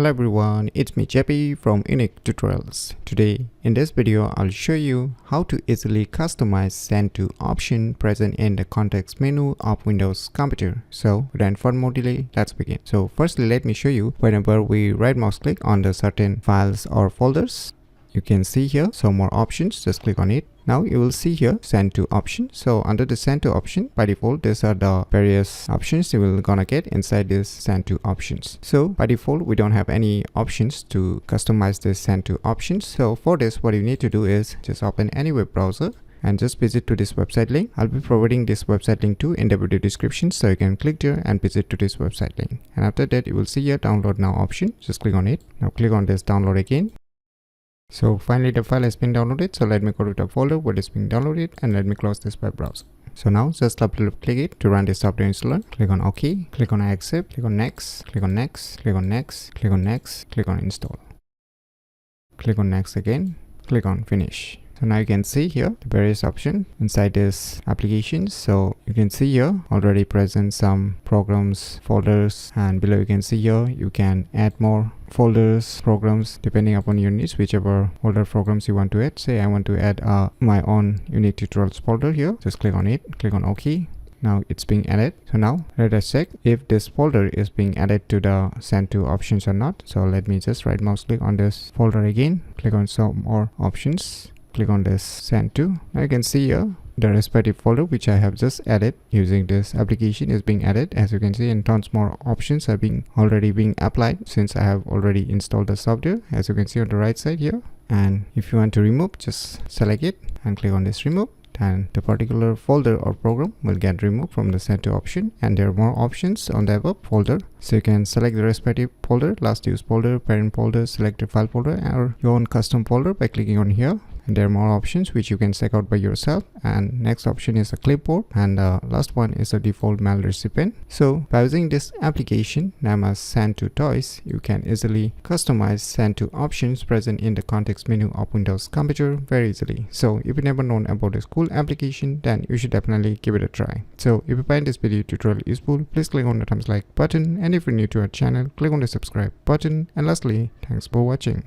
Hello everyone, it's me JP from UniqueTutorials. Today in this video I'll show you how to easily customize send to option present in the context menu of Windows computer. So without further more delay, let's begin. So firstly, let me show you whenever we right mouse click on the certain files or folders, you can see here some more options. Just click on it. Now you will see here send to option. So under the send to option, by default these are the various options you will gonna get inside this send to options. So by default we don't have any options to customize this send to options. So for this, what you need to do is just open any web browser and just visit to this website link. I'll be providing this website link too in the video description, so you can click there and visit to this website link. And after that you will see here download now option. Just click on it. Now click on this download again. So finally the file has been downloaded, so let me go to the folder where it's being downloaded and let me close this web browser. So now just double click it to run this software installer. Click on OK, click on I accept, click on next, click on next, click on next, click on next, click on install. Click on next again, click on finish. So now you can see here the various options inside this application. So you can see here already present some programs, folders, and below you can see here you can add more folders, programs depending upon your needs, whichever folder programs you want to add. Say I want to add my own UniqueTutorials folder here. Just click on it, click on OK. Now it's being added. So now let us check if this folder is being added to the send to options or not. So let me just right mouse click on this folder again, click on some more options, click on this send to. Now you can see here the respective folder which I have just added using this application is being added, as you can see, and tons more options are already being applied since I have already installed the software, as you can see on the right side here. And if you want to remove, just select it and click on this remove, and the particular folder or program will get removed from the send to option. And there are more options on the above folder, so you can select the respective folder, last use folder, parent folder, selected file folder, or your own custom folder by clicking on here. And there are more options which you can check out by yourself. And next option is a clipboard, and the last one is a default mail recipient. So by using this application named as send to toys, you can easily customize send to options present in the context menu of Windows computer very easily. So if you never known about this cool application, then you should definitely give it a try. So if you find this video tutorial useful, please click on the thumbs like button, and if you're new to our channel, click on the subscribe button. And lastly, thanks for watching.